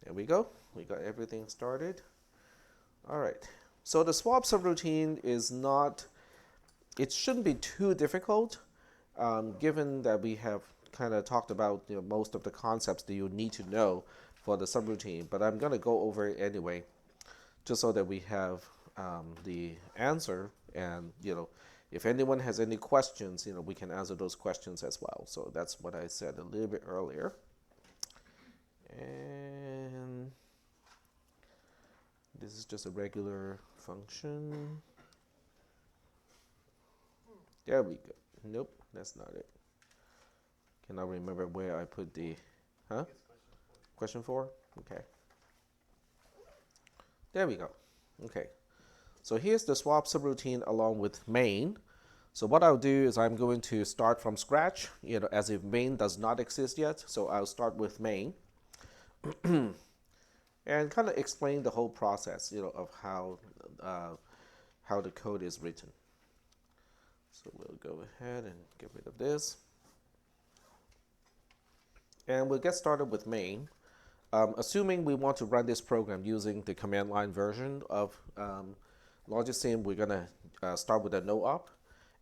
There we go. We got everything started. All right. So the swap subroutine is not, it shouldn't be too difficult, given that we have kind of talked about most of the concepts that you need to know for the subroutine. But I'm going to go over it anyway, just so that we have the answer. And if anyone has any questions, we can answer those questions as well. So that's what I said a little bit earlier. And this is just a regular function. There we go. Nope, that's not it. Cannot remember where I put the, huh? Question 4? Okay. There we go. Okay. So here's the swap subroutine along with main. So what I'll do is I'm going to start from scratch, as if main does not exist yet. So I'll start with main and kind of explain the whole process, of how the code is written. So we'll go ahead and get rid of this. And we'll get started with main. Assuming we want to run this program using the command line version of Logisim, we're going to start with a no op.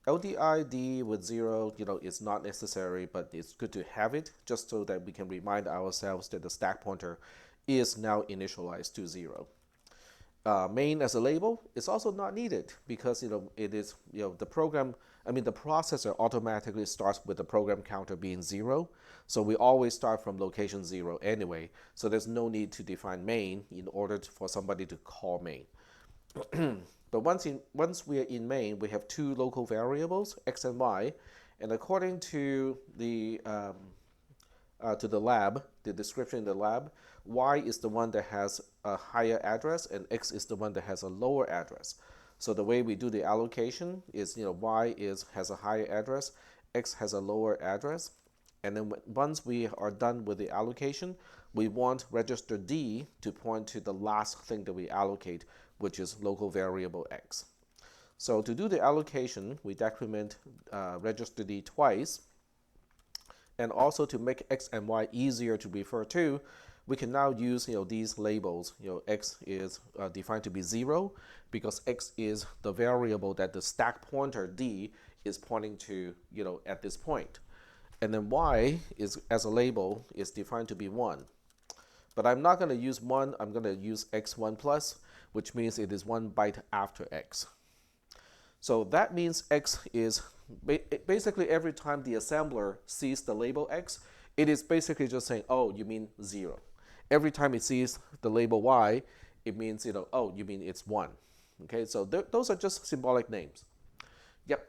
LDID with 0, is not necessary, but it's good to have it just so that we can remind ourselves that the stack pointer is now initialized to 0. Main as a label is also not needed because it is the program. The processor automatically starts with the program counter being 0, so we always start from location 0 anyway. So there's no need to define main in order for somebody to call main. But once we are in main, we have two local variables, x and y, and according to the lab, the description in the lab, y is the one that has a higher address and x is the one that has a lower address. So the way we do the allocation is, y has a higher address, x has a lower address, and then once we are done with the allocation, we want register D to point to the last thing that we allocate, which is local variable x. So to do the allocation, we decrement register D twice. And also to make x and y easier to refer to, we can now use these labels. X is defined to be 0 because x is the variable that the stack pointer D is pointing to at this point. And then y is, as a label, is defined to be 1. But I'm not going to use 1, I'm going to use x1 plus, which means it is 1 byte after x. So that means x is basically every time the assembler sees the label x, it is basically just saying, oh, you mean 0. Every time it sees the label y, it means, oh, you mean it's 1. Okay, so those are just symbolic names. Yep.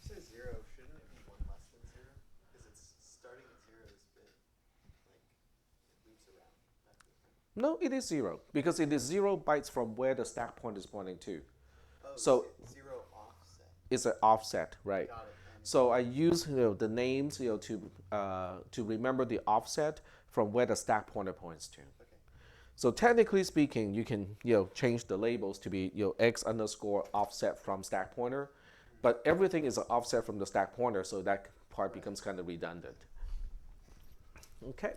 You say 0, shouldn't it be 1 less than 0? Because it's starting at 0 is a bit, it loops around. No, it is 0 because it is 0 bytes from where the stack point is pointing to. Oh, so 0 offset. It's an offset, right? Got it. So I use the names to remember the offset from where the stack pointer points to. Okay. So technically speaking, you can change the labels to be x underscore offset from stack pointer, but everything is an offset from the stack pointer, so that part becomes kind of redundant. Okay.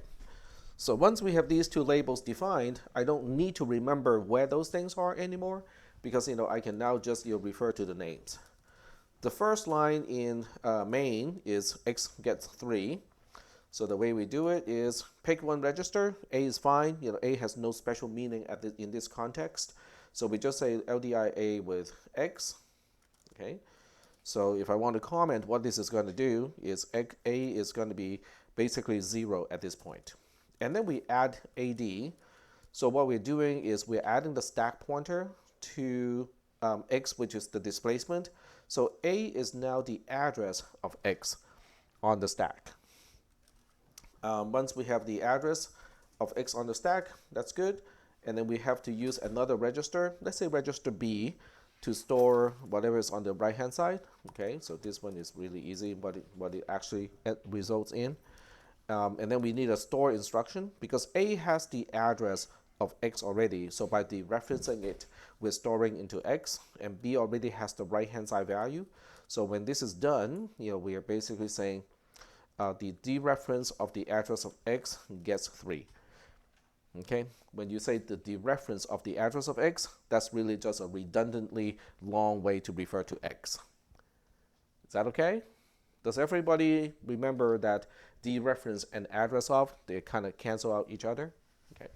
So once we have these two labels defined, I don't need to remember where those things are anymore because I can now just refer to the names. The first line in main is x gets 3. So the way we do it is pick one register. A is fine. A has no special meaning in this context. So we just say LDIA with x. Okay. So if I want to comment what this is going to do is A is going to be basically 0 at this point. And then we add AD. So what we're doing is we're adding the stack pointer to x, which is the displacement. So A is now the address of x on the stack. Once we have the address of x on the stack, that's good. And then we have to use another register, let's say register B, to store whatever is on the right hand side. Okay, so this one is really easy, what it actually results in. And then we need a store instruction because A has the address of x already. So by dereferencing it, we're storing into x, and B already has the right hand side value. So when this is done, we are basically saying the dereference of the address of x gets 3. Okay, when you say the dereference of the address of X, that's really just a redundantly long way to refer to X. Is that okay? Does everybody remember that dereference and address of, they kind of cancel out each other? Okay.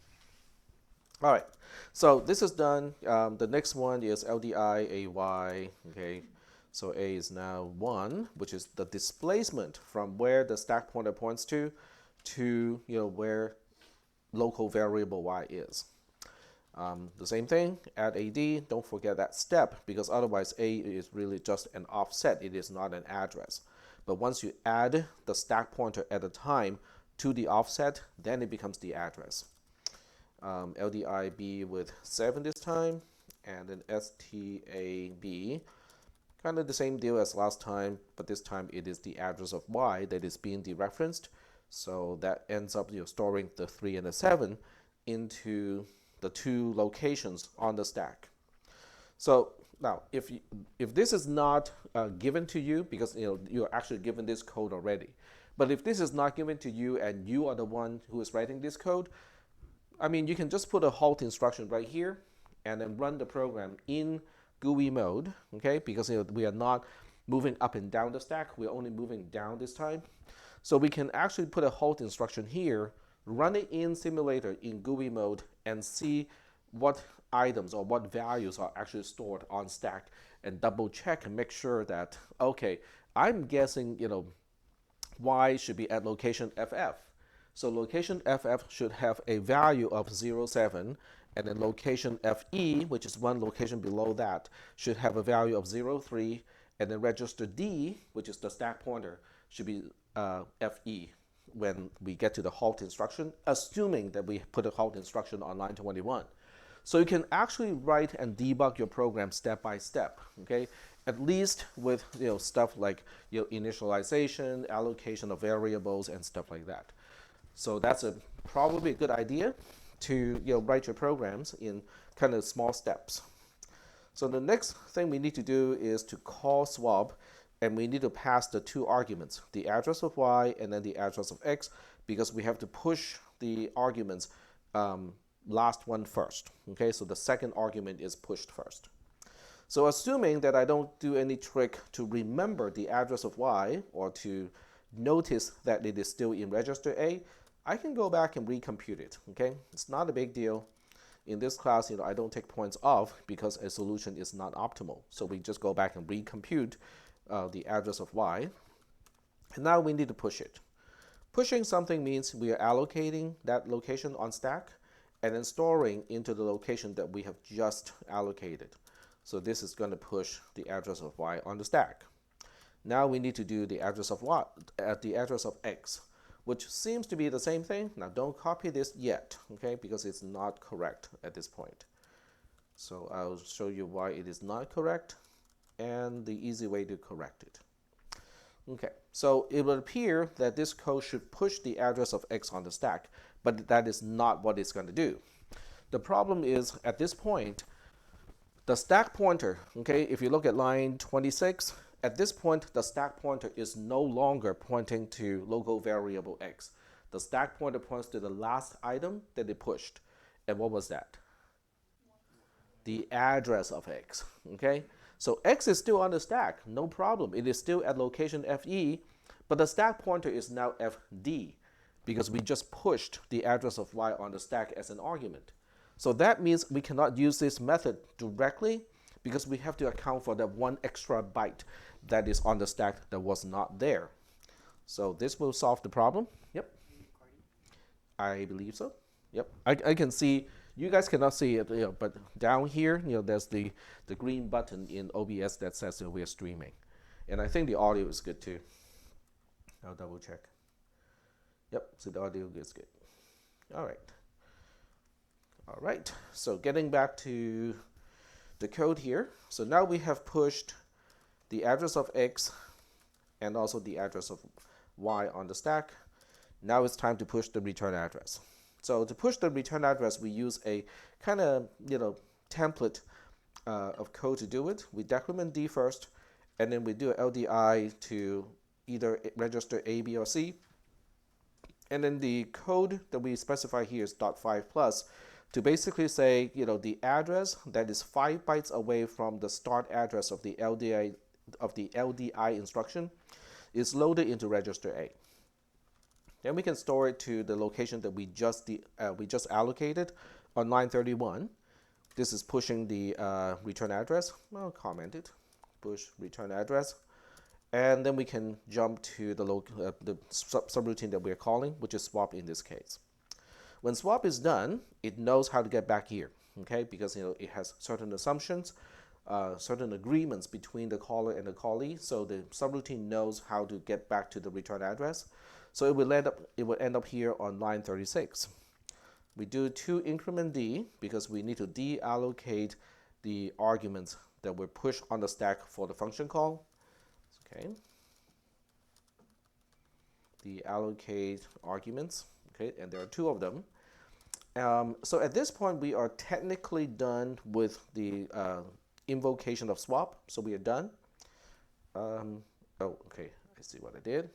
All right. So this is done. The next one is LDI AY. Okay. So A is now 1, which is the displacement from where the stack pointer points to where local variable y is. The same thing, add AD, don't forget that step because otherwise A is really just an offset, it is not an address. But once you add the stack pointer at a time to the offset, then it becomes the address. LDIB with 7 this time, and then STAB, kind of the same deal as last time, but this time it is the address of Y that is being dereferenced. So that ends up storing the 3 and the 7 into the 2 locations on the stack. So now, if this is not given to you, because you're actually given this code already, but if this is not given to you and you are the one who is writing this code, I mean, you can just put a halt instruction right here and then run the program in GUI mode, okay? Because we are not moving up and down the stack, we're only moving down this time. So we can actually put a halt instruction here, run it in simulator in GUI mode, and see what items or what values are actually stored on stack, and double check and make sure that, okay, I'm guessing, Y should be at location FF. So location FF should have a value of 07, and then location FE, which is one location below that, should have a value of 03, and then register D, which is the stack pointer, should be FE when we get to the halt instruction, assuming that we put a halt instruction on line 21. So you can actually write and debug your program step by step, okay? At least with stuff like initialization, allocation of variables, and stuff like that. So that's probably a good idea to write your programs in kind of small steps. So the next thing we need to do is to call swap, and we need to pass the 2 arguments, the address of Y and then the address of X, because we have to push the arguments last one first. Okay, so the second argument is pushed first. So assuming that I don't do any trick to remember the address of Y or to notice that it is still in register A, I can go back and recompute it. Okay, it's not a big deal. In this class, I don't take points off because a solution is not optimal. So we just go back and recompute the address of Y. And now we need to push it. Pushing something means we are allocating that location on stack and then storing into the location that we have just allocated. So this is going to push the address of Y on the stack. Now we need to do the address of Y at the address of X, which seems to be the same thing. Now don't copy this yet, okay, because it's not correct at this point. So I'll show you why it is not correct and the easy way to correct it. Okay, so it will appear that this code should push the address of X on the stack, but that is not what it's going to do. The problem is at this point, the stack pointer, okay, if you look at line 26, at this point, the stack pointer is no longer pointing to local variable X. The stack pointer points to the last item that it pushed. And what was that? The address of X, okay? So X is still on the stack, no problem. It is still at location FE, but the stack pointer is now FD because we just pushed the address of Y on the stack as an argument. So that means we cannot use this method directly because we have to account for that 1 extra byte that is on the stack that was not there. So this will solve the problem. Yep. I believe so. Yep. I can see, you guys cannot see it, but down here, there's the green button in OBS that says that we're streaming. And I think the audio is good too. I'll double check. Yep, so the audio is good. All right. All right, so getting back to the code here. So now we have pushed the address of X and also the address of Y on the stack. Now it's time to push the return address. So to push the return address, we use a kind of, template of code to do it. We decrement D first, and then we do an LDI to either register A, B, or C. And then the code that we specify here is .5 plus to basically say, the address that is 5 bytes away from the start address of the LDI instruction is loaded into register A. Then we can store it to the location that we just allocated on line 31. This is pushing the return address. I'll comment it. Push return address. And then we can jump to the subroutine that we're calling, which is swap in this case. When swap is done, it knows how to get back here, okay? Because it has certain assumptions, certain agreements between the caller and the callee. So the subroutine knows how to get back to the return address. So it will end up here on line 36. We do 2 increment D because we need to deallocate the arguments that were pushed on the stack for the function call. Okay. Deallocate arguments. Okay, and there are 2 of them. So at this point, we are technically done with the invocation of swap. So we are done. Oh, okay. I see what I did.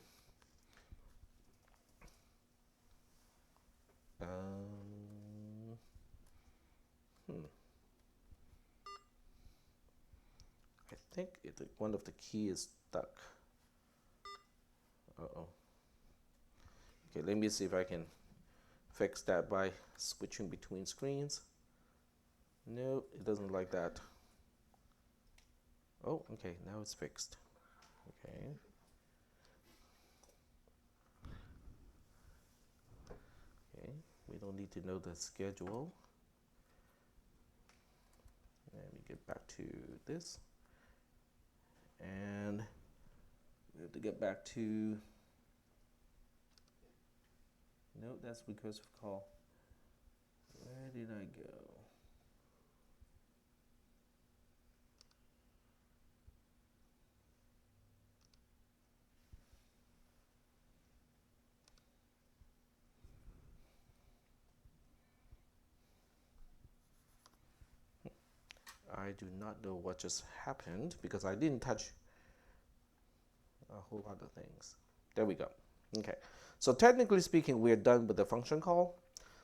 I think one of the key is stuck. Uh-oh. Okay, let me see if I can fix that by switching between screens. No, it doesn't like that. Oh, okay, now it's fixed. Okay. Okay, we don't need to know the schedule. Let me get back to this. And we have to get back to, no, that's recursive call. Where did I go? I do not know what just happened because I didn't touch a whole lot of things. There we go. Okay. So technically speaking, we're done with the function call.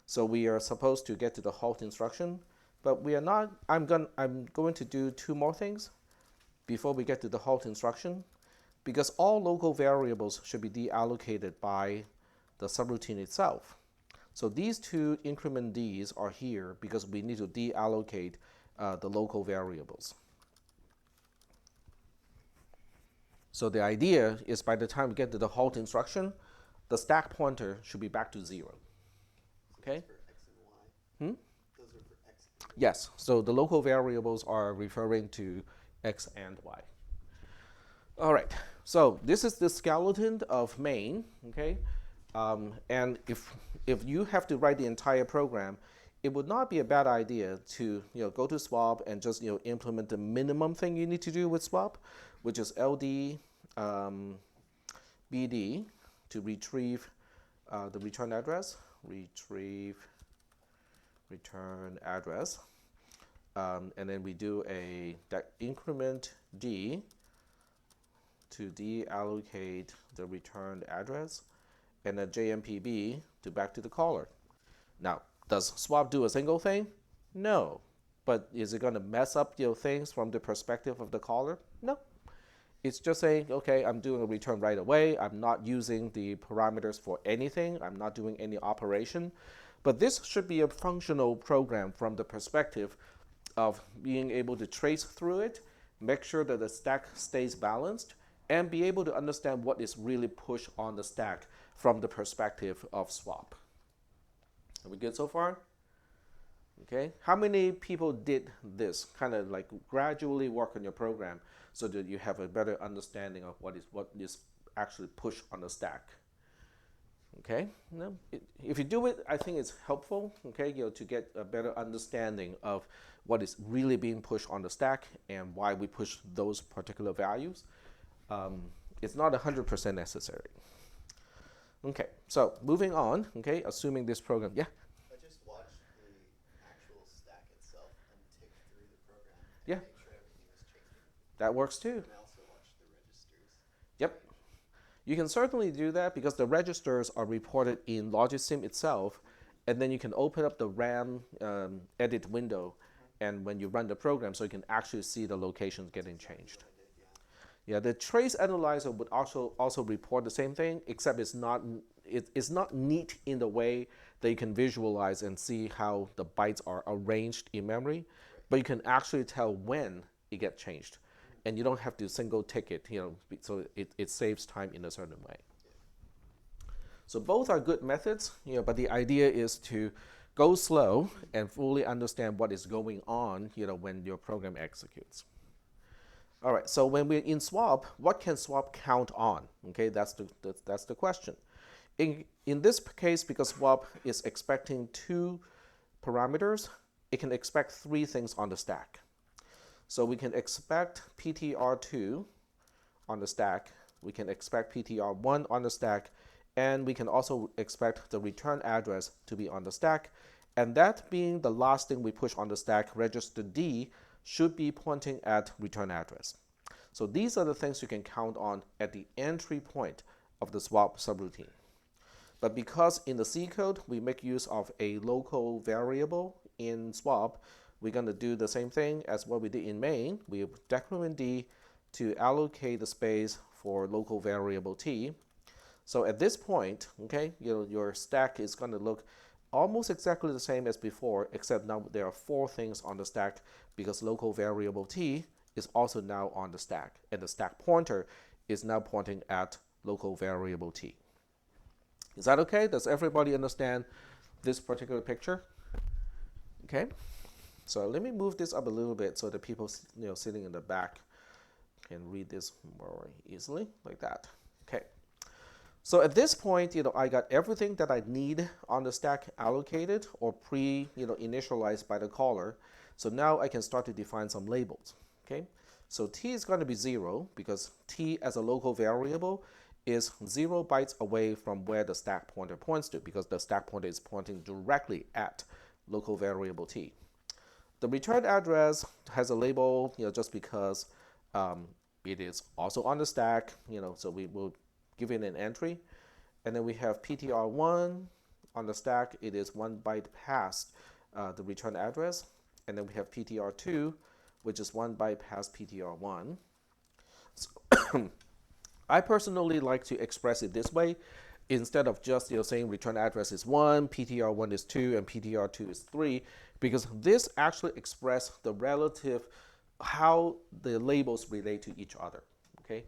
So we are supposed to get to the halt instruction, but we are not. I'm going to do 2 more things before we get to the halt instruction, because all local variables should be deallocated by the subroutine itself. So these 2 increment Ds are here because we need to deallocate the local variables. So the idea is by the time we get to the halt instruction, the stack pointer should be back to 0. Okay? For X and Y. Those are for X and Y. Yes, so the local variables are referring to X and Y. All right, so this is the skeleton of main, okay? And if you have to write the entire program, it would not be a bad idea to go to swap and just implement the minimum thing you need to do with swap, which is LD BD to retrieve the return address, retrieve return address, and then we do that increment D to deallocate the returned address, and then JMPB to back to the caller. Now, does swap do a single thing? No. But is it going to mess up things from the perspective of the caller? No. It's just saying, okay, I'm doing a return right away. I'm not using the parameters for anything. I'm not doing any operation. But this should be a functional program from the perspective of being able to trace through it, make sure that the stack stays balanced, and be able to understand what is really pushed on the stack from the perspective of swap. Are we good so far? Okay. How many people did this kind of like gradually work on your program so that you have a better understanding of what is actually pushed on the stack? Okay. If you do it, I think it's helpful. Okay, to get a better understanding of what is really being pushed on the stack and why we push those particular values. It's not 100% necessary. Okay, so moving on, okay, assuming this program, yeah? I just watched the actual stack itself and ticked through the program and Yeah. make sure everything was changing. That works too. And I also watched the registers. Yep. You can certainly do that because the registers are reported in Logisim itself, and then you can open up the RAM edit window, and when you run the program, so you can actually see the locations getting changed. Yeah, the trace analyzer would also report the same thing, except it's not neat in the way that you can visualize and see how the bytes are arranged in memory, but you can actually tell when it gets changed, and you don't have to single tick it, so it saves time in a certain way. So both are good methods, but the idea is to go slow and fully understand what is going on, when your program executes. All right, so when we're in swap, what can swap count on? Okay, that's the question. In this case, because swap is expecting 2 parameters, it can expect 3 things on the stack. So we can expect PTR2 on the stack, we can expect PTR1 on the stack, and we can also expect the return address to be on the stack. And that being the last thing we push on the stack, register D should be pointing at return address. So these are the things you can count on at the entry point of the swap subroutine. But because in the C code we make use of a local variable in swap, we're going to do the same thing as what we did in main. We decrement D to allocate the space for local variable T. So at this point, okay, your stack is going to look almost exactly the same as before, except now there are 4 things on the stack because local variable T is also now on the stack, and the stack pointer is now pointing at local variable T. Is that okay? Does everybody understand this particular picture? Okay, so let me move this up a little bit so that people sitting in the back can read this more easily, like that. Okay. So at this point, I got everything that I need on the stack allocated or initialized by the caller. So now I can start to define some labels. Okay. So T is going to be 0 because T as a local variable is 0 bytes away from where the stack pointer points to, because the stack pointer is pointing directly at local variable T. The return address has a label, just because it is also on the stack, so we will give it an entry. And then we have PTR1 on the stack. It is 1 byte past the return address. And then we have PTR2, which is 1 byte past PTR1. So I personally like to express it this way instead of just saying return address is 1, PTR1 is 2, and PTR2 is 3, because this actually expresses the relative how the labels relate to each other. Okay,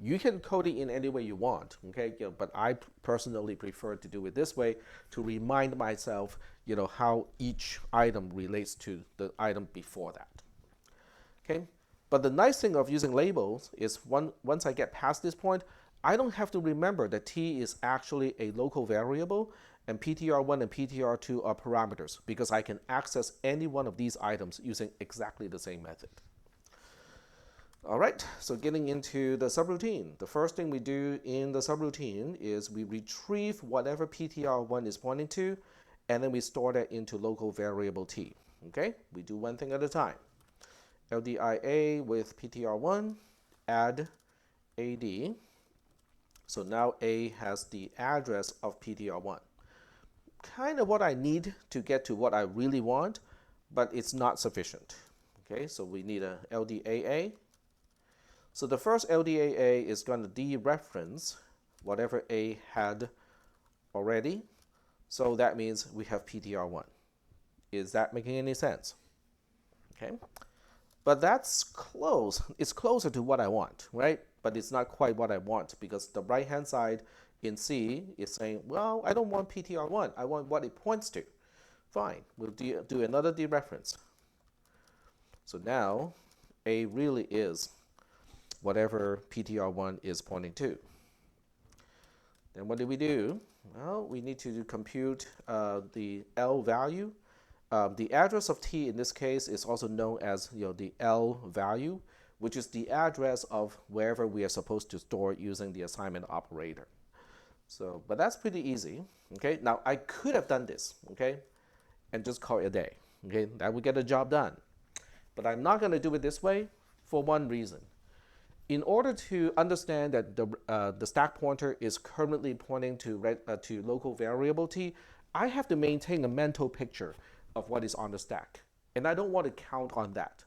you can code it in any way you want. Okay, but I personally prefer to do it this way to remind myself, how each item relates to the item before that. Okay, but the nice thing of using labels is once I get past this point, I don't have to remember that T is actually a local variable and PTR1 and PTR2 are parameters, because I can access any one of these items using exactly the same method. All right, so getting into the subroutine. The first thing we do in the subroutine is we retrieve whatever PTR1 is pointing to, and then we store that into local variable T. Okay, we do one thing at a time. LDIA with PTR1, add AD. So now A has the address of PTR1. Kind of what I need to get to what I really want, but it's not sufficient. Okay, so we need a LDAA. So the first LDAA is going to dereference whatever A had already. So that means we have PTR1. Is that making any sense? Okay, but that's close. It's closer to what I want, right? But it's not quite what I want, because the right-hand side in C is saying, well, I don't want PTR1. I want what it points to. Fine, we'll do another dereference. So now A really is whatever PTR1 is pointing to. Then what do? Well, we need to compute the L value. The address of T in this case is also known as the L value, which is the address of wherever we are supposed to store using the assignment operator. So, but that's pretty easy. Okay, now I could have done this, okay, and just call it a day. Okay, that would get the job done. But I'm not going to do it this way for one reason. In order to understand that the stack pointer is currently pointing to local variable t, I have to maintain a mental picture of what is on the stack. And I don't want to count on that.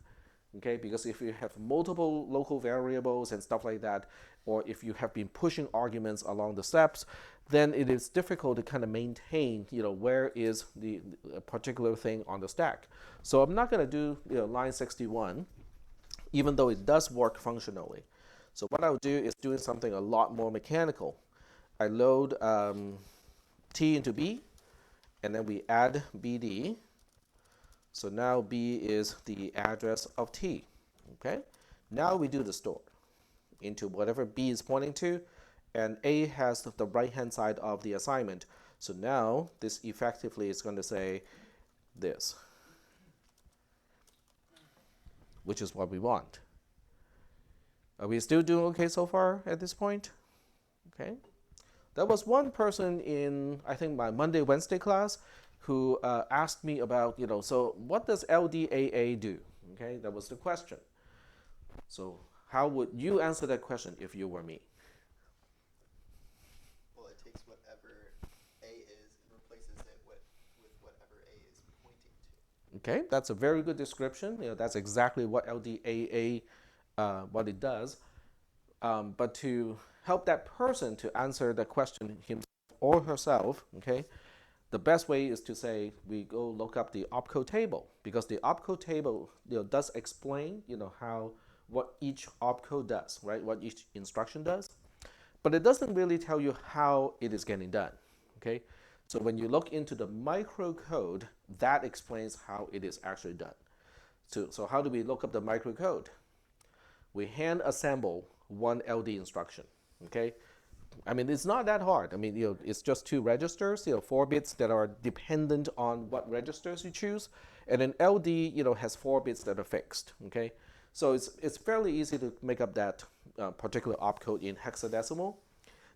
Okay, because if you have multiple local variables and stuff like that, or if you have been pushing arguments along the steps, then it is difficult to kind of maintain, where is the particular thing on the stack. So I'm not going to do, line 61, even though it does work functionally. So what I'll do is doing something a lot more mechanical. I load T into B, and then we add BD. So now B is the address of T. Okay. Now we do the store into whatever B is pointing to, and A has the right-hand side of the assignment. So now this effectively is going to say this, which is what we want. Are we still doing okay so far at this point? Okay. There was one person in, I think, my Monday, Wednesday class who asked me about, so what does LDAA do? Okay, that was the question. So how would you answer that question if you were me? Well, it takes whatever A is and replaces it with whatever A is pointing to. Okay, that's a very good description. That's exactly what LDAA, what it does. But to help that person to answer the question himself or herself, okay, the best way is to say we go look up the opcode table, because the opcode table does explain how what each opcode does, right? What each instruction does, but it doesn't really tell you how it is getting done. Okay, so when you look into the microcode, that explains how it is actually done. So how do we look up the microcode? We hand assemble one LD instruction. Okay, I mean, it's not that hard. I mean, it's just two registers, 4 bits that are dependent on what registers you choose, and then LD, has 4 bits that are fixed. Okay, so it's fairly easy to make up that particular opcode in hexadecimal.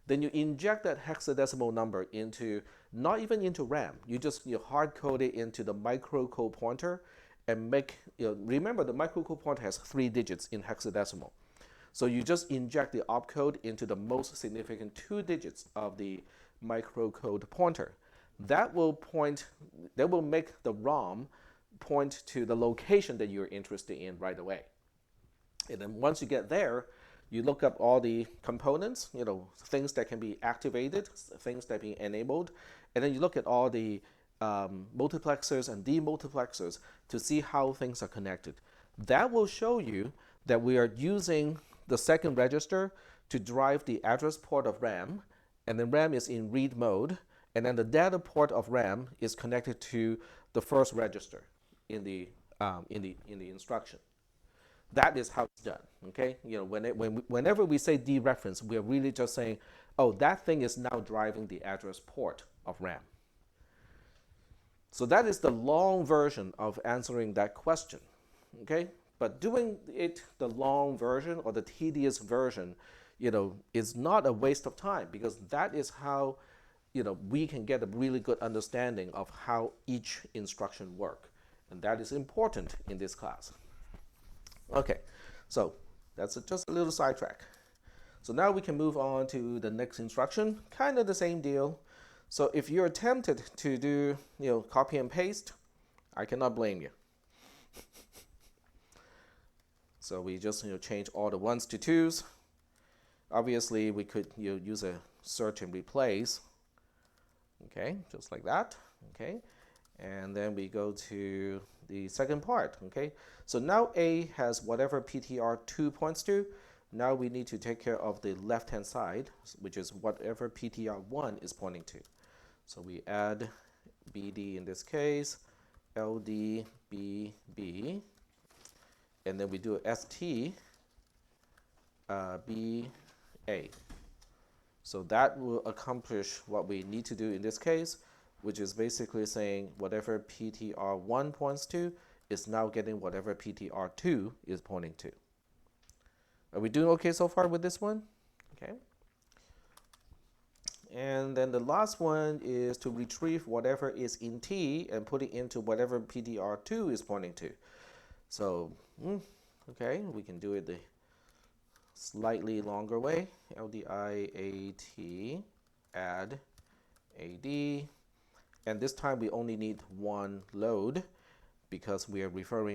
Then you inject that hexadecimal number into, not even into RAM, you just hard code it into the microcode pointer, and make, remember the microcode pointer has 3 digits in hexadecimal. So you just inject the opcode into the most significant 2 digits of the microcode pointer. That will make the ROM point to the location that you're interested in right away. And then once you get there, you look up all the components, things that can be activated, things that can be enabled, and then you look at all the multiplexers and demultiplexers to see how things are connected. That will show you that we are using the second register to drive the address port of RAM, and then RAM is in read mode, and then the data port of RAM is connected to the first register in the instruction. That is how it's done. Okay, whenever we say dereference, we are really just saying, oh, that thing is now driving the address port of RAM. So that is the long version of answering that question. Okay, but doing it the long version or the tedious version, is not a waste of time, because that is how, we can get a really good understanding of how each instruction works. And that is important in this class. Okay, so that's just a little sidetrack. So now we can move on to the next instruction, kind of the same deal. So if you're tempted to do, copy and paste, I cannot blame you. So we just change all the 1s to 2s. Obviously, we could use a search and replace. Okay, just like that. Okay, and then we go to the second part. Okay, so now A has whatever PTR2 points to. Now we need to take care of the left-hand side, which is whatever PTR1 is pointing to. So we add BD in this case, LD, BB, and then we do ST, BA. So that will accomplish what we need to do in this case, which is basically saying whatever PTR1 points to is now getting whatever PTR2 is pointing to. Are we doing okay so far with this one? Okay. And then the last one is to retrieve whatever is in T and put it into whatever PTR2 is pointing to. So, okay, we can do it slightly longer way, LDIAT, add AD, and this time we only need one load because we are referring